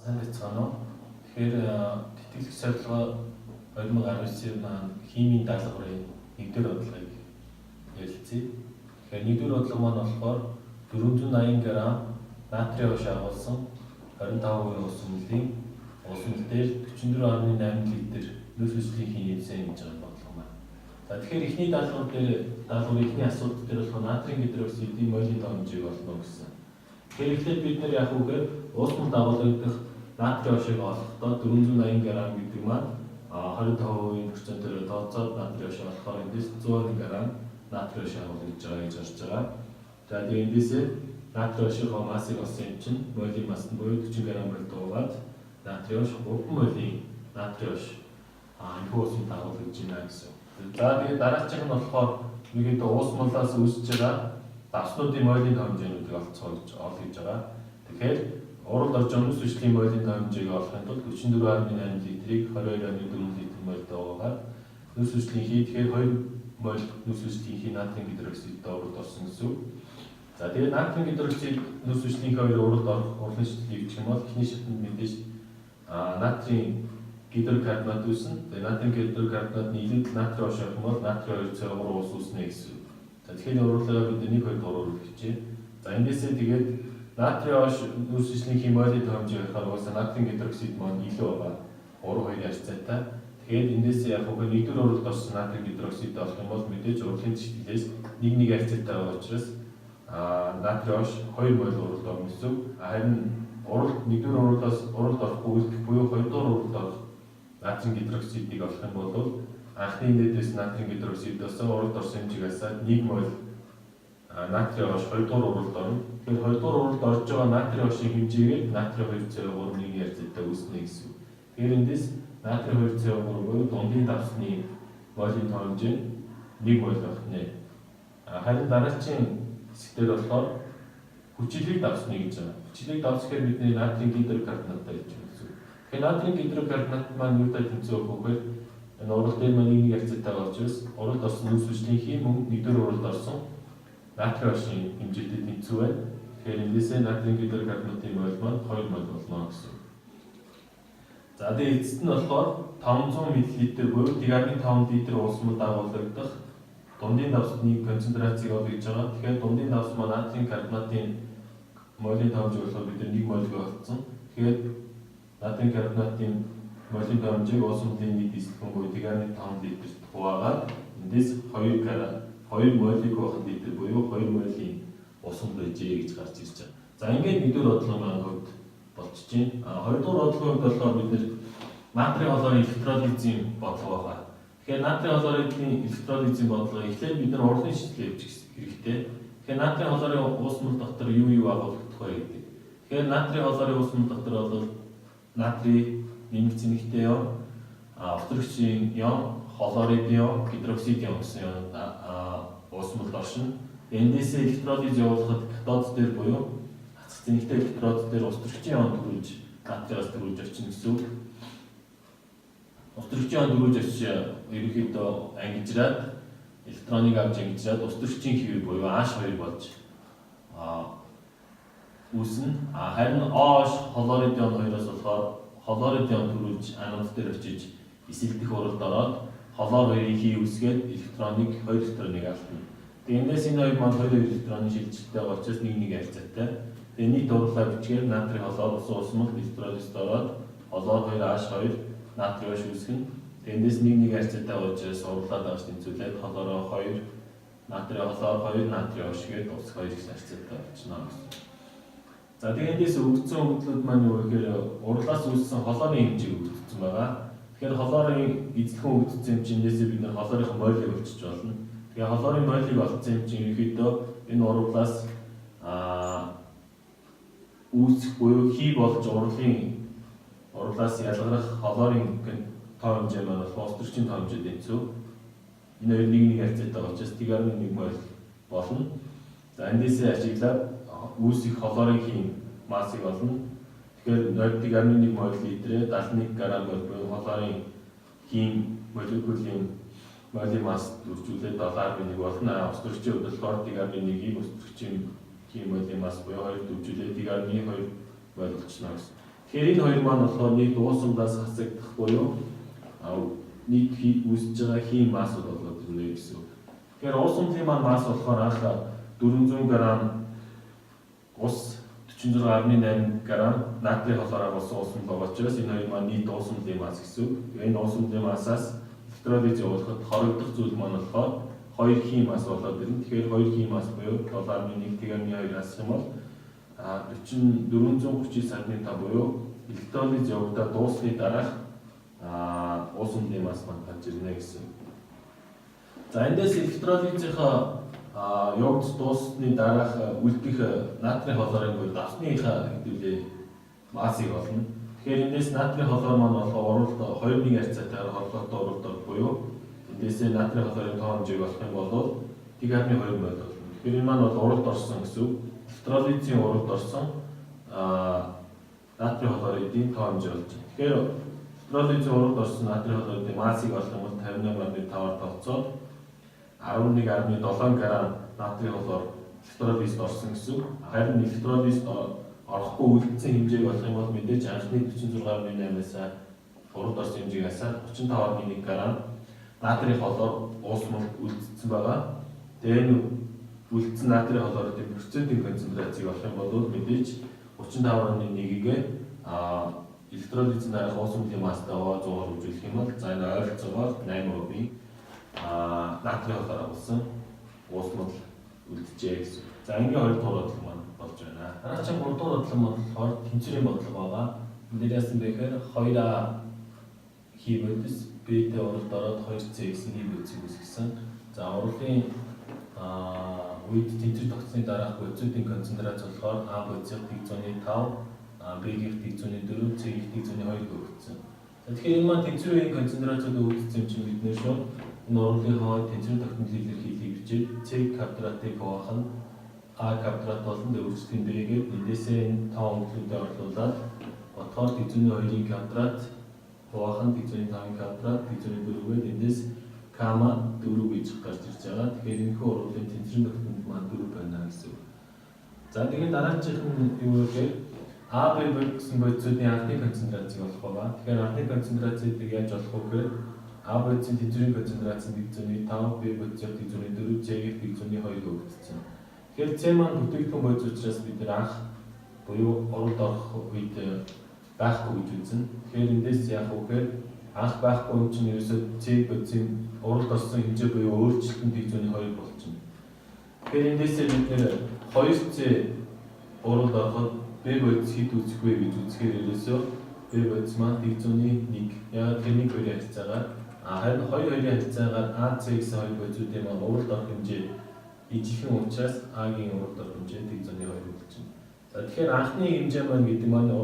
Сайн байцгаана уу? Тэгэхээр тэтгэлэг шаардлага 2019 он химийн даалгаврын нэгдүгээр бодлогыг ярилцъя. Тэгэхээр нэгдүгээр бодлого маань болохоор 480 г натрий ош агуулсан 25% ус үнэлийн дээр 44.8 литр нүс хүслийн хий нэмсэн гэж байгаа бодлого маань. За тэгэхээр эхний даалгаврын эхний асуудал дээр болохоор натрийн гидроксидын молийн тоо хэмжээг олно гэсэн. Тэгэхээр эхлээд бид нэр яг үгээр уусмал дагуулгадах натрий ошийг олохдоо 480 г гэдэг маань 25%-ээр тооцоод натрий ош болохоор эндээс 100 г натрий ош агуулж байгаа гэж харж байгаа. За тэгээд эндээсээ натрий ошийнхоо массыг олсон юм чинь молийн масс нь буюу 40 г бол дуугаад натрий ош 3 молийн натрий ош энэхүү усанд дагуулж байна гэсэн. За тэгээд дараачих нь болохоор ерөнхийдөө уусмалаас үүсэж байгаа давснуудын молийн хэмжээнүүдийг олж байгаа. Тэгэхээр уралд орж байгаа нүс хүчлийн молийн хэмжээг олохын тулд 44.8 литрийг 22.4 литр мойлд уугаад нүс хүчлийн хий тэгэхээр 2 моль нүс хүчлийн хий натрийн гидроксидтэй уралд орсон гэсэн үг. За тэгээд натрийн гидроксид нүс хүчлийн хоёр уралд орох урлын шилжлийг гэх юм бол эхний шатнд мэдээж натрийн гидрокарбонат үүснэ. Тэгээд натрийн гидрокарбонатны илүүд натрий ош авах юм бол натрийн 2CO3 ус үүснэ гэсэн үг. За тэгэхээр урлаа бид 1 2 3 хэлчихье. За эндээсээ тэгээд натрий ош нүс хүчлийн хий молийн хэмжээ харахаар уусаа натрийн гидроксид маань илүү байгаа. 3-2 харьцаатай. Тэгээд эндээсээ яг үгээр нэгдүгээр уралд орсон натрийн гидроксид олох юм бол мэдээж урлагийн зэшлэлээс 1-1 харьцаатай байгаа учраас натрий ош 2 моль уралд орно гэсэн. Харин нэгдүгээр уралд орохгүй үлдэх буюу 2 дугаар уралд орох натрийн гидроксидыг олох юм бол анхны нээдээс натрийн гидроксидоос уралд орсон хэмжээгээс 1 моль натрий ош 2 дугаар уралд орно. Тэгэхээр 2 дугаар уралд орж байгаа натрий ошийн хэмжээгээр натрий 2CO3-ийн харьцаатай үүснэ гэсэн үг. Тэгэхээр эндээс натрий 2CO3 буюу дундын давсны молийн тоо хэмжээ 1 моль байх нэ. Харин дараагийн хэсгээр болохоор хүчлэг давсны гэж байгаа. Хүчлэг давсхээр бидний натрийн гидрокарбонаттай гэж байна гэсэн үг. Тэгэхээр натрийн гидрокарбонат маань юутай тэнцвэр өгөхөөр энэ урал дээр маань 1-1 харьцаатай болж байна. Уралд орсон нүс хүчлийн хий мөн нэгдүгээр уралд орсон натрий ошийн хэмжээтэй тэнцүү байна. Тэгэхээр эндээсээ натрийн гидрокарбонатын моль маань 2 моль болно гэсэн. За тэгээд эцэст нь болохоор 500 мл буюу 1.5 литр уусмал дагуулгадах дундын давсны концентрацийг олгож байгаа. Тэгэхээр дундын давс маань натрийн карбонатын молийн хэмжээг болохоор бид 1 моль олгосон. Тэгэхээр натрийн карбонатын молийн хэмжээг уусмалын нийт эсэлхэн буюу 1.5 литрт хуваагаад эндээс 2 молийг байх литр буюу 2 молийн усанд байжээ гэж гарч ирж байгаа. За ингээд нэгдүгээр бодлого маань хувьд болчихжээ. Хоёрдугаар бодлогын хувьд болохоор бид натрийн хлорын электролизийн бодлого байгаа. Тэгэхээр натрийн хлорын электролизийн бодлого эхлээд бид урлын шилжлээ явуучих хэрэгтэй. Тэгэхээр натрийн хлорын уусмал дотор юу агуулгадах вэ гэдэг. Тэгэхээр натрийн хлорын уусмал дотор бол натрий нэмэгц зэнэгтэй ион, отрогчийн ион, хлорид ион, гидроксид ион гэсэн уусмал оршино. Эндээсээ электролиз явуулахад катод дээр буюу хацх зэнэгтэй электрод дээр отрогчийн ион төрүүлж натриас төрүүлж очно гэсэн үг. Отрогчийн ион төрүүлж очиж ерөнхийдөө ангижраад электроныг авч ангижраад отрогчийн хэвээр буюу H2 болж үүснэ. Харин OH хлорид ион хоёроос болохоор хлорид ион төрүүлж анод дээр очиж эсэлдэх уралд ороод хлор хоёрын хий үсгээд электроныг 2 электроныг алдна. Тэгээд эндээс энэ хоёр маань 2 электроны шилжилттэй байгаа учраас 1-1 харьцаатай. Тэгээд нийт урлаа бичгээр натрий хлор уусмал электролизд ороод хлор 2H2 натрий ош үүсгэн. Тэгээд эндээс 1-1 харьцаатай байгаа учраас урлаа дагаж тэнцвүүлээд хлор 2 натрий хлор 2 натрий ош гээд ус 2 их харьцаатай болчихно гэсэн. За тэгээд эндээс өгдсөн өгдлүүд маань юу гэхээр урлаас үүссэн хлорын хэмжээг өгдсөн байгаа. Тэгэхээр хлорын эзлэхэн өгдсөн юм чинь эндээс бид хлорын мойлыг олчиж болно. Тэгээ хлорын мойлыг олцсон юм чинь ерөнхийдөө энэ урлаас үүсэх буюу хий болж урлаас ялгарах хлорын тоо хэмжээ маань отрогчийн тоо хэмжээ тэнцүү. Энэ хоёр 1-1 харьцаатай учраас 1.1 моль болно. За эндээсээ ашиглаад үүсэх хлорын хий массыг олно. Тэгэхээр 1.1 моль литрээ 71 г буюу хлорын хий молекулын молийн масс үржүүлээд 7.1 болно. Отрогчийн хувьд болохоор 1.1-ийг отрогчийн хий молийн масс буюу 2 дүүжүүлээд 1.2 моль болчихно гэсэн. Тэгэхээр энэ хоёр маань болохоор нэг дуусамдаас хасагдах буюу нэг үүсэж байгаа хийм массууд болоод ирнэ гэсэн үг. Тэгэхээр уусамдлын маань масс болохоор анх 400 г ус 46.8 г натрийн холоор агуулсан уусамд байгаа учраас энэ хоёр маань нийт уусамдлын масс гэсэн үг. Энэ уусамдлын массаас электролиз явуулахад хорогдох зүйл маань болохоор 2 хийм масс болоод ирнэ. Тэгэхээр 2 хийм масс буюу 7.1 Т-2 хасах юм бол 439 см буюу электролиз явагдаад дуусны дараах уусамдлын масс маань гарч ирнэ гэсэн. За эндээс электролизийнхаа явж дуусны дараах үлдэх натрийн хлорын буюу давсныхаа хэдүүлээ массыг олно. Тэгэхээр эндээс натрийн хлор маань болохоор уралд 2-1 харьцаатайгаар хорлолттой уралд буюу эндээсээ натрийн хлорын тоо хэмжээг олох юм бол Т-2 мол болно. Тэгэхээр энэ маань бол уралд орсон гэсэн үг. Электролизийн уралд орсон натрийн хлоридын тоо хэмжээ болж байна. Тэгэхээр электролизийн уралд орсон натрийн хлоридын массыг олох юм бол 58.5-аар тооцоод 11.7 г натрийн хлор электролизд орсон гэсэн үг. Харин электролизд орохгүй үлдсэн хэмжээг олох юм бол мэдээж анхны 46.8-аас уралд орсон хэмжээг асаад 35.1 г натрийн хлор уусмал үлдсэн байгаа. Тэгээ энэ үлдсэн натрийн хлоридын процентийн концентрацийг олох юм бол мэдээж 35.1-ийг электролизийн дараах уусмалын масстайгаа 100-аар үзүүлэх юм бол за энэ ойролцоогоор 8% натрийн хлор агуулсан уусмал үлджээ гэсэн. За энгийн хоёр дахь бодлого маань болж байна. Дараагийн 3 дахь бодлого маань болохоор тэнцвэрийн бодлого байгаа. Энд дээр яасан бэ гэхээр 2А хийбэдэс Б-д уралд ороод 2C гэсэн хийбэдсийг үүсгэсэн. За уралын үед тэнцвэр тогтсны дараах бодисуудын концентрац болохоор А бодисыг Т-5, Б-ийг Т-4, C-ийг Т-2 өгсөн. Тэгэхээр энэ маань тэнцвэрийн концентрацууд үүдсэн юм чинь бид нэр шүү. Энэ урлагийнхаа тэнцвэр тогтнолыг илэрхийлэх хичээл C квадратыг хуваах нь A квадрат болон өөрчлөлтийн Б-ийг эндээсээ энэ тоо өнгөлүүдэд орлуулад бодохоор Т-2-ийн квадрат хуваах нь Т-5-ийн квадрат Т-4-гээд эндээс К-ма 4 гэж гарч ирж байгаа. Тэгэхээр энэхүү урлагийн тэнцвэрийн тогтнол маань 4 байна гэсэн үг. За тэгээд дараачих нь юу гэхээр А, Б гэсэн бодисуудын анхны концентрацийг олох байгаа. Тэгэхээр анхны концентрацийг яаж олох вэ гэхээр А бодисын тэнцвэрийн концентрац нь Т-5, Б бодисыг Т-4, C-ийг Т-2 өгөгдсөн. Тэгэхээр C маань бүтээгдэхүүн бодис учраас бид нэр анх буюу уралд орох үед байхгүй гэж үзнэ. Тэгэхээр эндээс яах вэ гэхээр анх байхгүй юм чинь ерөөсөө C бодисын уралд орсон хэмжээ буюу өөрчлөлтөнд Т-2 болчихно. Тэгэхээр эндээсээ бид нэр 2C уралд ороход Б бодис хэд үүсэх вэ гэж үзэхээр ерөөсөө Б бодис маань Т-1 яг тэрний хоёрын харьцаагаар харин 2-2-ийн харьцаагаар AC гэсэн хоёр бодисуудын маань уралд орох хэмжээ ижихэн учраас А-гийн уралд орох хэмжээ Т-2 болчихно. За тэгэхээр анхны хэмжээ маань гэдэг маань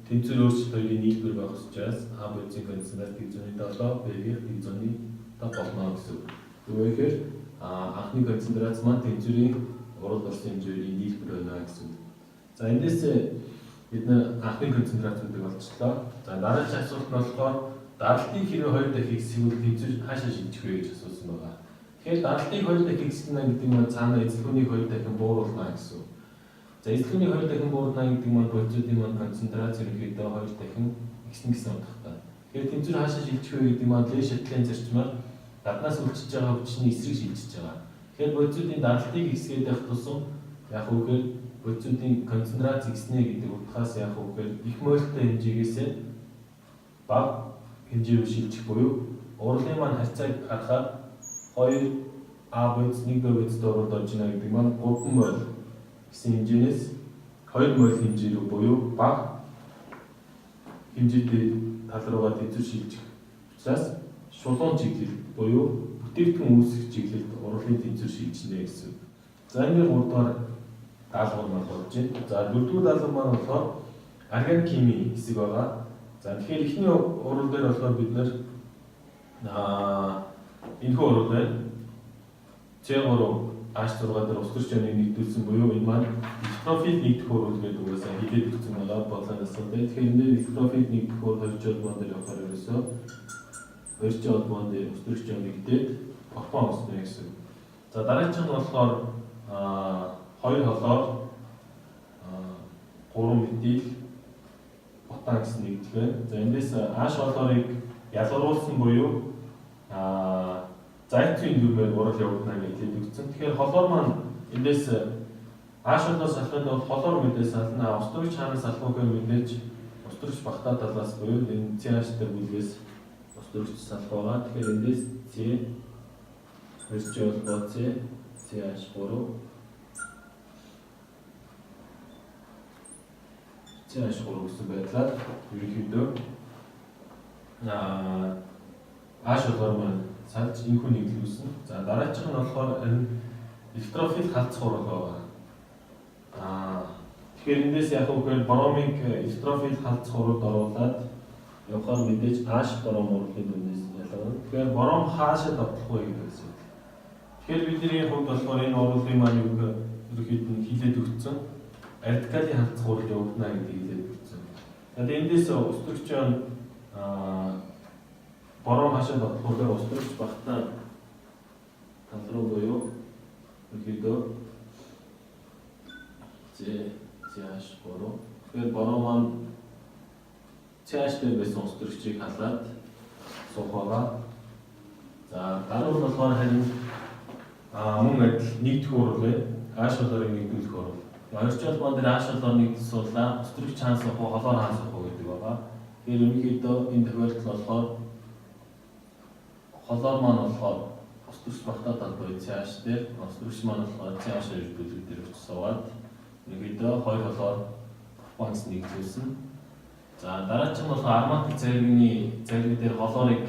тэнцвэр өөрчлөлт хоёрын нийлбэр байх учраас А бодисын концентрат Т-7, Б-ийн Т-5 болно гэсэн үг. Тэгвэл анхны концентрац маань тэнцвэрийн уралд орсон хэмжээний нийлбэр байна гэсэн үг. За эндээс бид анхны концентрацуудыг олжлоо. За дараагийн асуулт нь болохоор даралтыг хэрвээ 2 дахь хэсгүүл тэнцвэр хаашаа шилжих вэ гэж асуусан байгаа. Тэгэхээр даралтыг 2 дахь хэсгэнэ гэдэг нь цаана эзлэгүүнийг 2 дахин бууруулна гэсэн. За эзлэгүүнийг 2 дахин бууруулна гэдэг нь бодисуудын маань концентрац ерөнхийдөө 2 дахин ихсэн гэсэн утгатай. Тэгэхээр тэнцвэр хаашаа шилжих вэ гэдэг нь Ле шатлын зарчмаар гаднаас үлчиж байгаа хүчний эсрэг шилжиж байгаа. Тэгэхээр бодисуудын даралтыг хэсгээд явах тусам яг үгээр бодисуудын концентрац ихснэ гэдэг утгаас яг үгээр их мольтой хэмжээгээс бага хэмжээгээр шилжих буюу урлагийн маань харьцааг харахад 2А бодис 1Б бодисд уралд орж байна гэдэг маань 3 мол гэсэн хэмжээнээс 2 мол хэмжээ рүү буюу бага хэмжээтэй тал руугаа тэнцвэр шилжих учраас шулуун чиглэл буюу бүтээгдэхүүн үүсгэх чиглэлд урлагийн тэнцвэр шилжинэ гэсэн. За энэ 3 дахь даалгавар маань болж байна. За 4-р даалгавар маань болохоор органик химийн хэсэг байгаа. За тэгэхээр эхний урал дээр болохоор бид нэр энэхүү урал байна. C3 H6 дээр ус төрч ямыг нэгдүүлсэн буюу энэ маань электрofil нэгдэх урал гэдэг угаасаа хилээд өгсөн байгаа бодлогын асуудал. Тэгэхээр энэ электрofil нэгдэх урал 2 жолбон дээр явахаар ерөөсөө 2 жолбон дээр ус төрч ямыг нэгдээд фотон уснэ гэсэн. За дараачих нь болохоор 2 холоор 3 метил фотон багтаан гэсэн нэгдэлээ. За эндээс ааш холоорыг ялгаруулсан буюу зайцын дүрмээр урал явагдана гэж хэлээд өгсөн. Тэгэхээр холоор маань эндээс ааш холоос салахын тулд холоор мэдээж сална. Устрагч хаанаас салах вэ гэхээр мэдээж устрагч багтаа талаас буюу энэ CH дээр бүлгээс устрагч салах байгаа. Тэгэхээр эндээс C хөрч болоо CH3 CH3 гэсэн байдлаар ерөнхийдөө ааш холоор маань салж энэхүү нэглүүлсэн. За дараачих нь болохоор энэ электрофил халдцах урал байгаа. Тэгэхээр эндээс яг үгээр боромыг электрофил халдцах уралд оруулаад явахаар мэдээж ааш бором урлагийн дүнээс ялгарна. Тэгэхээр бором хаашаа давтах вэ гэдэг асуулт. Тэгэхээр бидний хувьд болохоор энэ урлагийн маань юу ерөнхийд нь хилээд өгсөн. Радикалын халдцах урал явагдана гэдэг хилээд өгсөн. Тэгээд эндээс устрагч бором хаашаа давтах вэ? Устрагч багтаа тал руу буюу ерөнхийдөө CH3. Тэгэхээр бором маань CH дээр байсан устрагчийг халаад суух байгаа. За даруй нь болохоор харин мөн адил нэгдэх урал бай. Ааш холоорыг нэгдүүлэх урал. Хоёрчол бон дээр ааш холоор нэгдсэн суулаа. Устрагч хаан суух уу, холоор хаан суух уу гэдэг байгаа. Тэгэхээр ерөнхийдөө энэ тохиолдол болохоор холоор маань болохоор устрагч багтаа тал буюу CH дээр, устрагч маань болохоор CH эрдүүлэг дээр очиж суугаад ерөнхийдөө хоёр холоор банкс нэгдүүлсэн. За дараач нь болохоор арматик зариг дээр холоорыг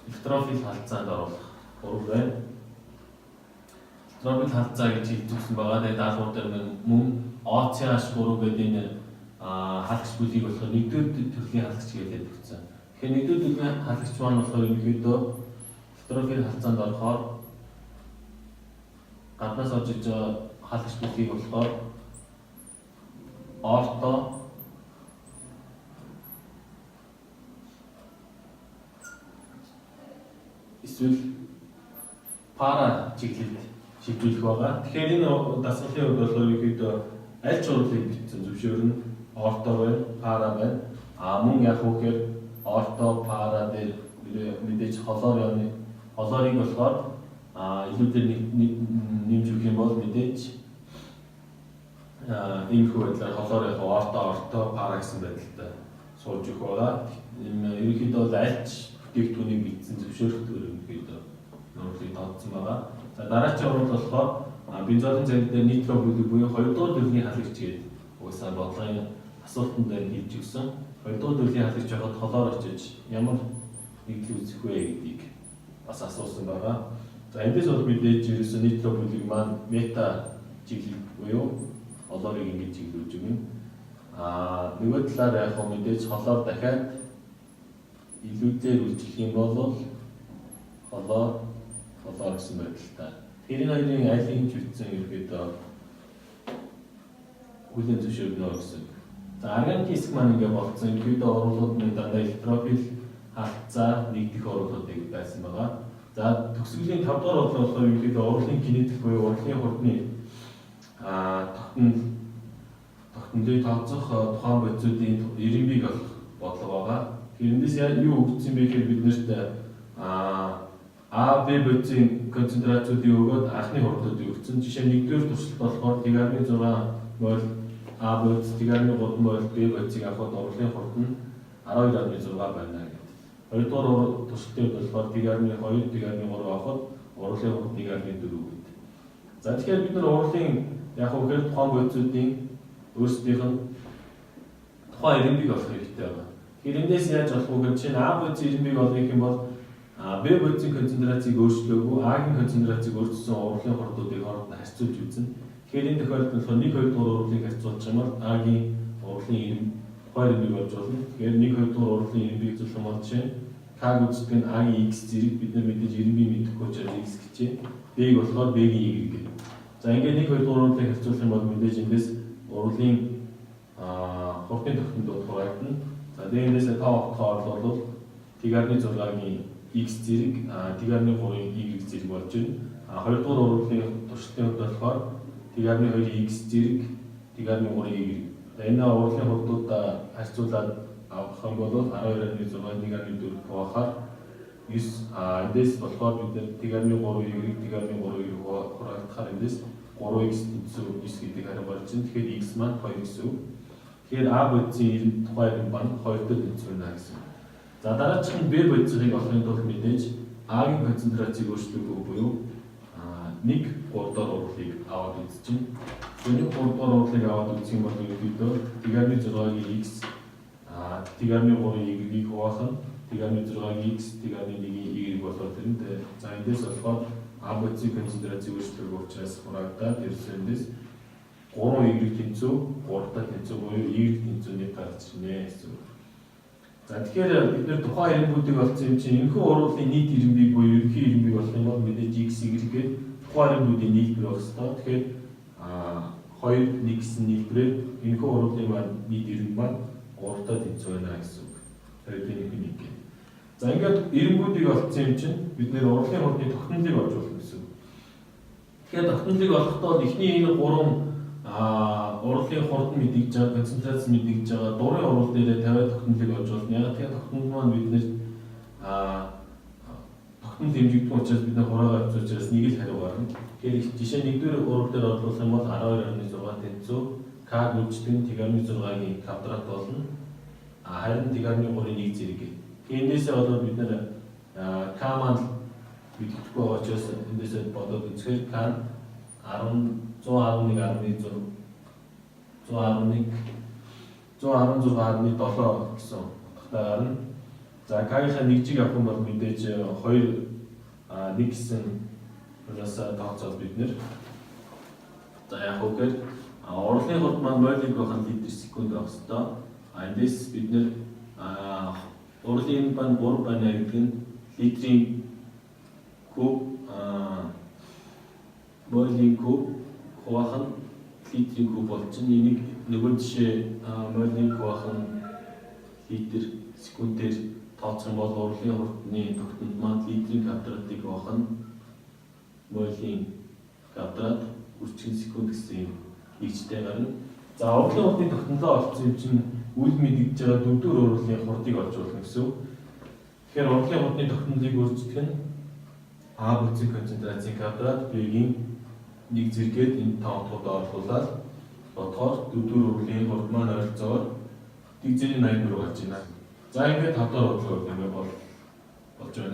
электрофил халдцаанд оруулах урал байна. Электрофил халдцаа гэж хэлсэн байгаа. Тэгээд даалгавар дээр мөн OCH3 гэдэг энэ халагч бүлгийг болохоор нэгдүгээр төрлийн халагч гэж хэлсэн. Тэгэхээр нэгдүгээр төрлийн халагч маань болохоор ерөнхийдөө электрофил халдцаанд орохоор гаднаас орж иж байгаа халагч бүлгийг болохоор орто эсвэл пара чиглэлд шийдвэрлэх байгаа. Тэгэхээр энэ дасгалын хувьд бол ерөнхийдөө аль ч урлагийг бичсэн зөвшөөрнө. Орто байна, пара байна. Мөн яг үгээр орто, пара дээр мэдээж холоорыг болохоор илүүдээр нэмж өгөх юм бол мэдээж иймэрхүү байдлаар холоор яг орто, пара гэсэн байдалтай суулж өгөх байгаа. Ерөнхийдөө бол аль ч бүтээгдэхүүнийг бичсэн зөвшөөрөх ерөнхийдөө нуурлыг тооцсон байгаа. За дараагийн урал болохоор бензолын зарим дээр нитро бүлэг буюу 2 дугаар төрлийн халагч гэдэг уусаа бодлогын асуултанд дээр хэлж өгсөн. 2 дугаар төрлийн халагч явахад холоор очиж ямар нэгдэл үүсэх вэ гэдгийг бас асуусан байгаа. За эндээс бол мэдээж ерөөсөө нитро бүлэг маань мета чиглэл буюу холоорыг ингэж чиглүүлж өгнө. Нөгөө талаар яг мэдээж холоор дахиад илүүдээр үйлчлэх юм бол холоор гэсэн байдалтай. Тэр хоёрын алийг бичсэн ерөөдөө хүлээн зөвшөөрнө гэсэн. За органик хэсэг маань ингээ болцсон. Ерөөдөө уралууд нь дандаа электрофил халдцаа нэгдэх уралуудыг байсан байгаа. За төгсгөлийн 5 дугаар урал болохоор ерөөдөө урлагийн кинетик буюу урлагийн хурдны тогтнолыг тооцох тухайн бодисуудын ирэмбийг олох бодлого байгаа. Эндээс юу өгсөн бэ гэхээр биднэрт А, Б бодисын концентрацуудыг өгөөд анхны хурдуудыг өгсөн. Жишээ нь 1-р туршилт болохоор 1.6 мол А бодис, 1.3 мол Б бодисыг авахд урлагийн хурд нь 12.6 байна гэдэг. 2-р туршилтын болохоор 1.2, 1.3 авахд урлагийн хурд 1.4 гэдэг. За тэгэхээр бид нар урлагийн яг үгээр тухайн бодисуудын өөрсдийнх нь тухайн ирэмбийг олох хэрэгтэй байна. Эндээс яаж олох вэ гэвэл чинь А бодисын ирэмбийг олох юм бол Б бодисын концентрацийг өөрчлөөгүй А-гийн концентрацийг өөрчилсөн урлагийн хурдуудыг хоорондоо харьцуулж үзнэ. Тэгэхээр энэ тохиолдолд 1-2 дугаар урлагийг харьцуулах юм бол А-гийн урлагийн ирэмб хоёр ирэмбийг болж болно. Тэгэхээр 1-2 дугаар урлагийн ирэмбийг зөвлөх юм бол чинь К үздэг нь А-гийн X зэрэг бид нар мэдээж ирэмбийг мэдэхгүй учраас X гэжээ. B-г болохоор B-гийн Y гэдэг. За ингээд 1-2 дугаар урлагийг харьцуулах юм бол мэдээж эндээс урлагийн хурдын тогтнол хуваагдана. За дээрээс тоохоор бол T-гийн 6-гийн X зэрэг, T-гийн 3-ийн Y зэрэг болж байна. 2 дугаар урлагийн туршилтын хувьд болохоор T-гийн 2-ийн X зэрэг, T-гийн 3-ийн Y. За энэ урлагийн хурдуудаа харьцуулаад авах юм бол 12.6 1.4 хуваахаар 9 эндээс болохоор бид нэр T-3 T-3 хураагдахаар эндээс 3x тэнцүү 9 гэдэг харин болж байна. Тэгэхээр x маань 2 гэсэн үг. Тэгэхээр A бодисын тухай иргэн баг 2 дээр тэнцүү байна гэсэн. За дараачих нь B бодисыг олохын тулд мэдээж A-гийн концентрацийг өөрчлөөгүй буюу 1/3 доор урлагийг аваад үзчихин. Үүний 3 доор урлагийг аваад үзэх юм бол ерөнхийдөө T-6-гийн x T-3-ийн y-ийг хуваах нь T-6-гийн x T-1-ийн y болоод тэрнтэй. За эндээс болохоор А бодисын концентрацийг өөрчлөөгүй учраас хураагдаад ерөөсөө эндээс 3y тэнцүү 3 дахь тэнцүү буюу y тэнцүүнийг гаргаж ирнэ гэсэн үг. За тэгэхээр бид нэр тухайн иргэнүүдийг олсон юм чинь энэхүү урвалын нийт иргэнбийг буюу ерөнхий иргэнбийг болох юм бол мэдээж x y-гээд тухайн иргэнүүдийн нийлбэр байх ёстой. Тэгэхээр 2 1 гэсэн нийлбэрээр энэхүү урвалын маань нийт иргэн маань 3 дахь тэнцүү байна гэсэн үг. Тэгэхээр энэ нэг юм. За ингээд иргэнүүдийг олсон юм чинь бид нэр урвалын хурдны тогтнолыг олж болно гэсэн үг. Тэгэхээр тогтнолыг олохдоо эхний энэ 3 урвалын хурд мэдэгдэж байгаа, концентрац мэдэгдэж байгаа дурын урвал дээр тавиад тогтнолыг олж болно. Яг тэгэхээр тогтнол маань бид нэр тогтнол хэмжигдэх учраас бид нэр хураагаар авч учраас нэг л хариу гарна. Тэгэхээр жишээ нэгдүгээр урвал дээр оруулах юм бол 12.6 тэнцүү К гүйцэтгэн T-6-гийн квадрат болно. Харин T-3-ийн нэг зэрэг. Эндээсээ болоод бид нэр К маань мэдэгдэхгүй байгаа учраас эндээсээ бодоод үзэхээр К 111.7 гэсэн утгатай гарна. За К-ийнхаа нэг жиг авах юм бол мэдээж 2 1 гэсэн унаасаа тооцоод бид нэр за яг үгээр урвалын хурд маань молиг байх нь литр секунд байх хэвээр. Эндээс бид нэр урвалын бан 3 байна гэдэг нь литрийн куб молиг куб хуваах нь литрийн куб болж чинь энийг нөгөө жишээ молиг хуваах нь литр секундээр тооцох юм бол урвалын хурдны тогтнол маань литрийн квадратыг хуваах нь молийн квадрат үрчгийн секунд гэсэн нэгжтэй гарна. За урвалын хурдны тогтнолоо олсон юм чинь үл мэдэгдэж байгаа 4 урвалын хурдыг олж болно гэсэн үг. Тэгэхээр урвалын хурдны тогтнолыг өөрчлөх нь А бодисын концентрацийн квадрат B-ийн нэг зэрэгэд энэ 5 дахь орлуулаад бодохоор 4 урвалын хурд маань ойролцоогоор дэг зэрэг 84 гарч байна. За ингээд 5 дахь орлуулах юм болж байна.